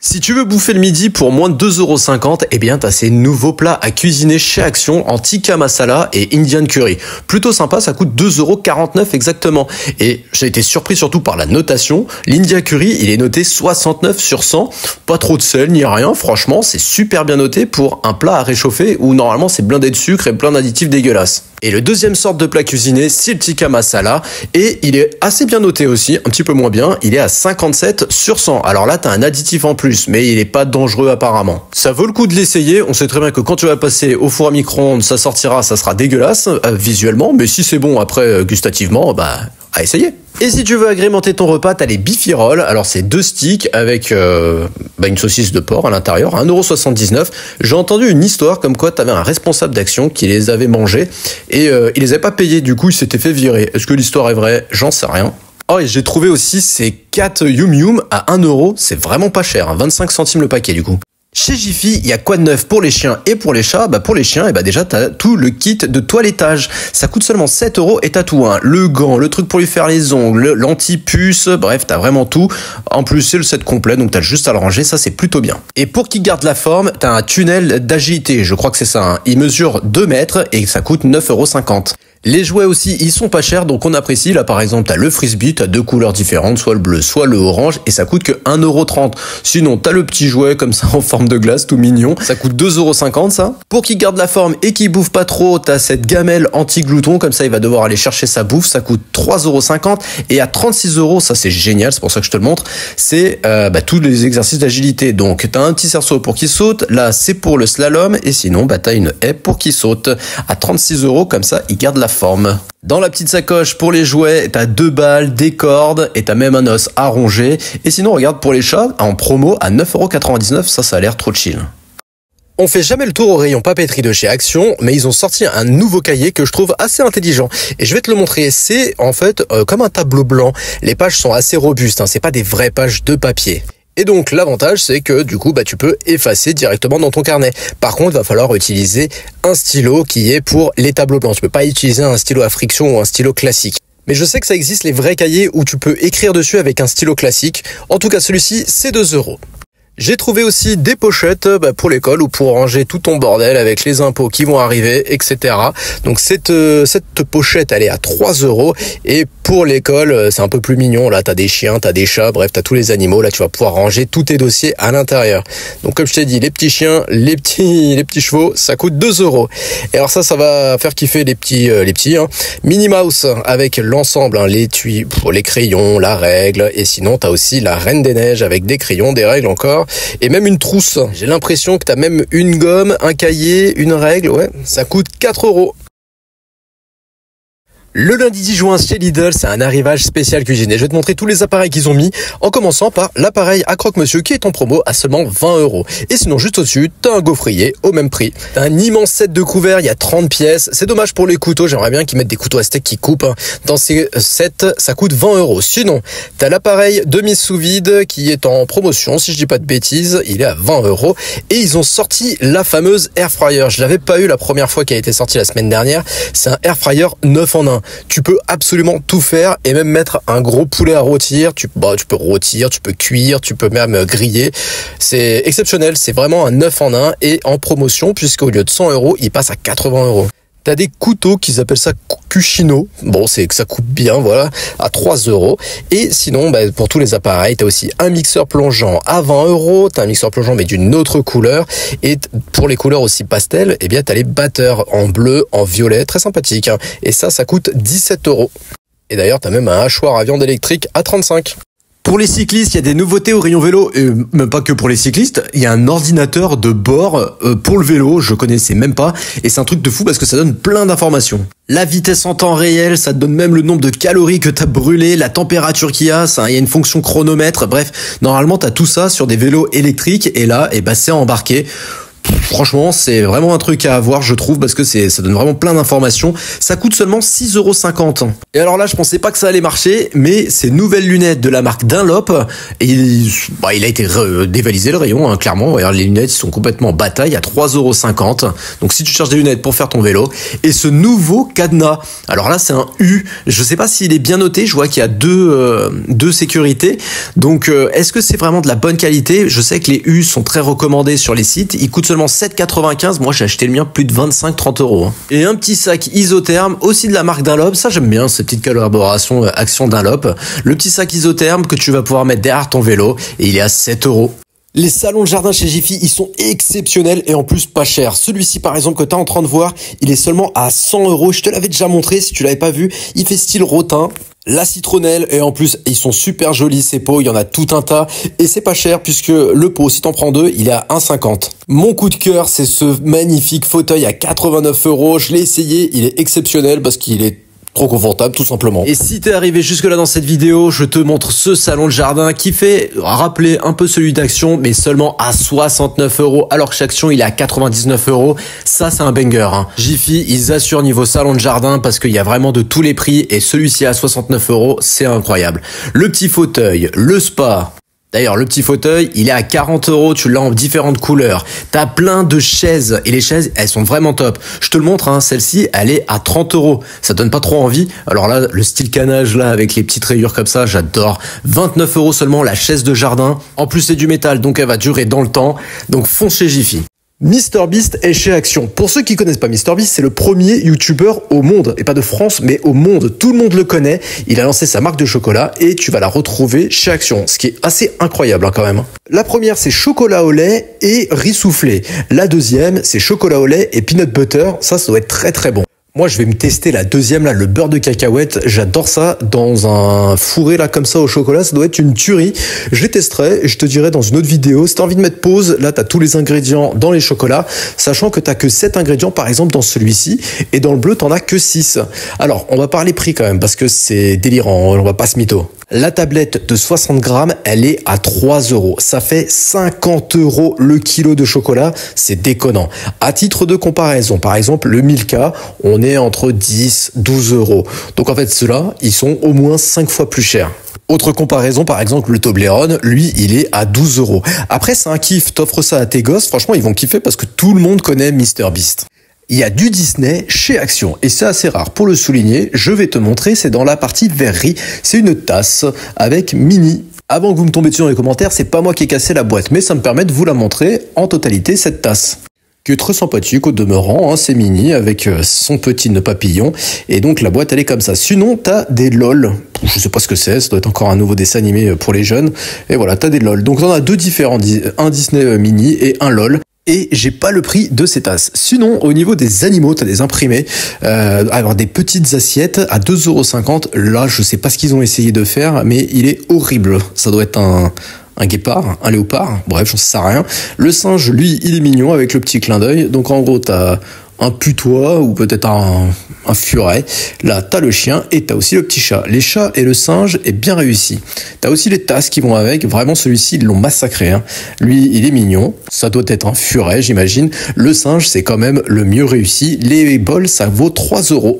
Si tu veux bouffer le midi pour moins de 2,50 €, eh bien t'as ces nouveaux plats à cuisiner chez Action en tikka masala et Indian curry. Plutôt sympa, ça coûte 2,49 € exactement. Et j'ai été surpris surtout par la notation. L'India curry, il est noté 69 sur 100. Pas trop de sel ni rien, franchement, c'est super bien noté pour un plat à réchauffer où normalement c'est blindé de sucre et plein d'additifs dégueulasses. Et le deuxième sorte de plat cuisiné, c'est le tikka masala. Et il est assez bien noté aussi, un petit peu moins bien. Il est à 57 sur 100. Alors là, t'as un additif en plus, mais il est pas dangereux apparemment. Ça vaut le coup de l'essayer. On sait très bien que quand tu vas passer au four à micro-ondes, ça sortira, ça sera dégueulasse visuellement. Mais si c'est bon après gustativement, à essayer. Et si tu veux agrémenter ton repas, t'as les Beefy-Roll. Alors c'est 2 sticks avec une saucisse de porc à l'intérieur, 1,79 €. J'ai entendu une histoire comme quoi t'avais un responsable d'Action qui les avait mangés et il les avait pas payés, du coup il s'était fait virer. Est-ce que l'histoire est vraie? J'en sais rien. Oh, et j'ai trouvé aussi ces 4 Yum Yum à 1 €, c'est vraiment pas cher, 25 centimes le paquet du coup. Chez Jiffy, il y a quoi de neuf pour les chiens et pour les chats? Pour les chiens, déjà t'as tout le kit de toilettage. Ça coûte seulement 7 € et t'as tout, le gant, le truc pour lui faire les ongles, l'anti-puce, bref, t'as vraiment tout. En plus, c'est le set complet, donc t'as juste à le ranger, ça c'est plutôt bien. Et pour qu'il garde la forme, t'as un tunnel d'agilité, je crois que c'est ça. Il mesure 2 mètres et ça coûte 9,50 €. Les jouets aussi, ils sont pas chers, donc on apprécie. Là, par exemple, t'as le frisbee, t'as 2 couleurs différentes, soit le bleu, soit le orange, et ça coûte que 1,30 €. Sinon, t'as le petit jouet comme ça en forme de glace, tout mignon. Ça coûte 2,50 € ça. Pour qu'il garde la forme et qu'il bouffe pas trop, t'as cette gamelle anti-glouton, comme ça il va devoir aller chercher sa bouffe. Ça coûte 3,50 € et à 36 €, ça c'est génial, c'est pour ça que je te le montre. C'est tous les exercices d'agilité. Donc t'as un petit cerceau pour qu'il saute. Là, c'est pour le slalom, et sinon t'as une haie pour qu'il saute. À 36 €, comme ça il garde la forme. Dans la petite sacoche pour les jouets, t'as 2 balles, des cordes et t'as même un os à ronger. Et sinon, regarde, pour les chats, en promo à 9,99 €, ça a l'air trop chill. On fait jamais le tour au rayon papeterie de chez Action, mais ils ont sorti un nouveau cahier que je trouve assez intelligent. Et je vais te le montrer. C'est en fait comme un tableau blanc. Les pages sont assez robustes, c'est pas des vraies pages de papier. Et donc l'avantage, c'est que du coup tu peux effacer directement dans ton carnet. Par contre, il va falloir utiliser un stylo qui est pour les tableaux blancs. Tu peux pas utiliser un stylo à friction ou un stylo classique. Mais je sais que ça existe les vrais cahiers où tu peux écrire dessus avec un stylo classique. En tout cas, celui-ci, c'est 2 €. J'ai trouvé aussi des pochettes pour l'école ou pour ranger tout ton bordel avec les impôts qui vont arriver, etc. Donc cette pochette, elle est à 3 € et pour l'école, c'est un peu plus mignon. Là, t'as des chiens, t'as des chats, bref, t'as tous les animaux. Là, tu vas pouvoir ranger tous tes dossiers à l'intérieur. Donc comme je t'ai dit, les petits chiens, les petits chevaux, ça coûte 2 €. Et alors ça va faire kiffer les petits. Minnie Mouse avec l'ensemble, les tuyaux, les crayons, la règle. Et sinon, t'as aussi la Reine des Neiges avec des crayons, des règles encore. Et même une trousse. J'ai l'impression que t'as même une gomme, un cahier, une règle. Ouais, ça coûte 4 €. Le lundi 10 juin chez Lidl, c'est un arrivage spécial cuisiné. Je vais te montrer tous les appareils qu'ils ont mis, en commençant par l'appareil à croque-monsieur qui est en promo à seulement 20 €. Et sinon, juste au-dessus, t'as un gaufrier au même prix. T'as un immense set de couverts, il y a 30 pièces. C'est dommage pour les couteaux, j'aimerais bien qu'ils mettent des couteaux à steak qui coupent. Dans ces sets, ça coûte 20 €. Sinon, t'as l'appareil demi sous vide qui est en promotion, si je dis pas de bêtises, il est à 20 €. Et ils ont sorti la fameuse air fryer. Je l'avais pas eu la première fois qui a été sortie la semaine dernière. C'est un air fryer 9 en 1. Tu peux absolument tout faire et même mettre un gros poulet à rôtir. Tu peux rôtir, tu peux cuire, tu peux même griller. C'est exceptionnel, c'est vraiment un 9 en 1 et en promotion puisqu'au lieu de 100 €, il passe à 80 €. T'as des couteaux qu'ils appellent ça Cucino. Bon, c'est que ça coupe bien, voilà, à 3 €. Et sinon, pour tous les appareils, t'as aussi un mixeur plongeant à 20 €. T'as un mixeur plongeant mais d'une autre couleur. Et pour les couleurs aussi pastel, t'as les batteurs en bleu, en violet, très sympathique. Et ça coûte 17 €. Et d'ailleurs, t'as même un hachoir à viande électrique à 35 €. Pour les cyclistes, il y a des nouveautés au rayon vélo, et même pas que pour les cyclistes. Il y a un ordinateur de bord pour le vélo, je connaissais même pas, et c'est un truc de fou parce que ça donne plein d'informations. La vitesse en temps réel, ça te donne même le nombre de calories que t'as brûlé, la température qu'il y a, il y a une fonction chronomètre, bref, normalement t'as tout ça sur des vélos électriques, et là, c'est embarqué. Franchement, c'est vraiment un truc à avoir, je trouve, parce que ça donne vraiment plein d'informations. Ça coûte seulement 6,50 €. Et alors là, je pensais pas que ça allait marcher, mais ces nouvelles lunettes de la marque Dunlop, et il a été dévalisé le rayon, hein, clairement. Regarde, les lunettes, ils sont complètement en bataille à 3,50 €. Donc si tu cherches des lunettes pour faire ton vélo, et ce nouveau cadenas, alors là, c'est un U. Je sais pas s'il est bien noté. Je vois qu'il y a deux sécurités. Donc, est-ce que c'est vraiment de la bonne qualité? Je sais que les U sont très recommandés sur les sites. Ils coûtent seulement 7,95 €. Moi, j'ai acheté le mien plus de 25-30 €. Hein. Et un petit sac isotherme, aussi de la marque Dunlop. Ça, j'aime bien ces petites collaborations Action Dunlop. Le petit sac isotherme que tu vas pouvoir mettre derrière ton vélo. Et il est à 7 €. Les salons de jardin chez Jiffy, ils sont exceptionnels et en plus pas chers. Celui-ci par exemple que tu es en train de voir, il est seulement à 100 €. Je te l'avais déjà montré si tu l'avais pas vu. Il fait style rotin. La citronnelle et en plus ils sont super jolis ces pots, il y en a tout un tas et c'est pas cher puisque le pot si t'en prends deux il est à 1,50 €. Mon coup de cœur c'est ce magnifique fauteuil à 89 €, je l'ai essayé, il est exceptionnel parce qu'il est trop confortable tout simplement. Et si t'es arrivé jusque là dans cette vidéo, je te montre ce salon de jardin qui fait rappeler un peu celui d'Action mais seulement à 69 € alors que chez Action il est à 99 €. Ça c'est un banger. Hein. Jiffy ils assurent niveau salon de jardin parce qu'il y a vraiment de tous les prix et celui-ci à 69 €, c'est incroyable. Le petit fauteuil, le spa. D'ailleurs, le petit fauteuil, il est à 40 €, tu l'as en différentes couleurs. T'as plein de chaises, et les chaises, elles sont vraiment top. Je te le montre, hein, celle-ci, elle est à 30 €. Ça donne pas trop envie. Alors là, le style canage, là, avec les petites rayures comme ça, j'adore. 29 € seulement, la chaise de jardin. En plus, c'est du métal, donc elle va durer dans le temps. Donc, fonce chez Jiffy. MrBeast est chez Action. Pour ceux qui connaissent pas MrBeast, c'est le premier YouTuber au monde, et pas de France, mais au monde. Tout le monde le connaît. Il a lancé sa marque de chocolat et tu vas la retrouver chez Action, ce qui est assez incroyable hein, quand même. La première, c'est chocolat au lait et riz soufflé. La deuxième, c'est chocolat au lait et peanut butter. Ça doit être très très bon. Moi, je vais me tester la deuxième, là, le beurre de cacahuète. J'adore ça dans un fourré, là, comme ça, au chocolat. Ça doit être une tuerie. Je les testerai et je te dirai dans une autre vidéo. Si t'as envie de mettre pause, là, t'as tous les ingrédients dans les chocolats, sachant que t'as que 7 ingrédients, par exemple, dans celui-ci. Et dans le bleu, t'en as que 6. Alors, on va parler prix quand même, parce que c'est délirant. On va pas se mytho. La tablette de 60 grammes, elle est à 3 €. Ça fait 50 € le kilo de chocolat. C'est déconnant. À titre de comparaison, par exemple, le Milka, on est entre 10, 12 €. Donc en fait, ceux-là, ils sont au moins 5 fois plus chers. Autre comparaison, par exemple, le Toblerone, lui, il est à 12 €. Après, c'est un kiff. T'offres ça à tes gosses, franchement, ils vont kiffer parce que tout le monde connaît MrBeast. Il y a du Disney chez Action et c'est assez rare pour le souligner. Je vais te montrer, c'est dans la partie verrerie. C'est une tasse avec Minnie. Avant que vous me tombiez dessus dans les commentaires, c'est pas moi qui ai cassé la boîte, mais ça me permet de vous la montrer en totalité cette tasse. Qui est très sympathique au demeurant, hein, c'est Minnie avec son petit nœud papillon. Et donc la boîte elle est comme ça. Sinon t'as des LOL. Je sais pas ce que c'est, ça doit être encore un nouveau dessin animé pour les jeunes. Et voilà, t'as des LOL. Donc t'en as deux différents, un Disney Minnie et un LOL. Et j'ai pas le prix de ces tasses. Sinon, au niveau des animaux, t'as des imprimés, alors des petites assiettes à 2,50 €. Là, je sais pas ce qu'ils ont essayé de faire, mais il est horrible. Ça doit être un guépard, un léopard, bref, j'en sais rien. Le singe, lui, il est mignon avec le petit clin d'œil. Donc en gros, t'as un putois ou peut-être un furet. Là, t'as le chien et t'as aussi le petit chat. Les chats et le singe est bien réussi. T'as aussi les tasses qui vont avec. Vraiment, celui-ci, ils l'ont massacré. Hein. Lui, il est mignon. Ça doit être un furet, j'imagine. Le singe, c'est quand même le mieux réussi. Les bols, ça vaut 3 €.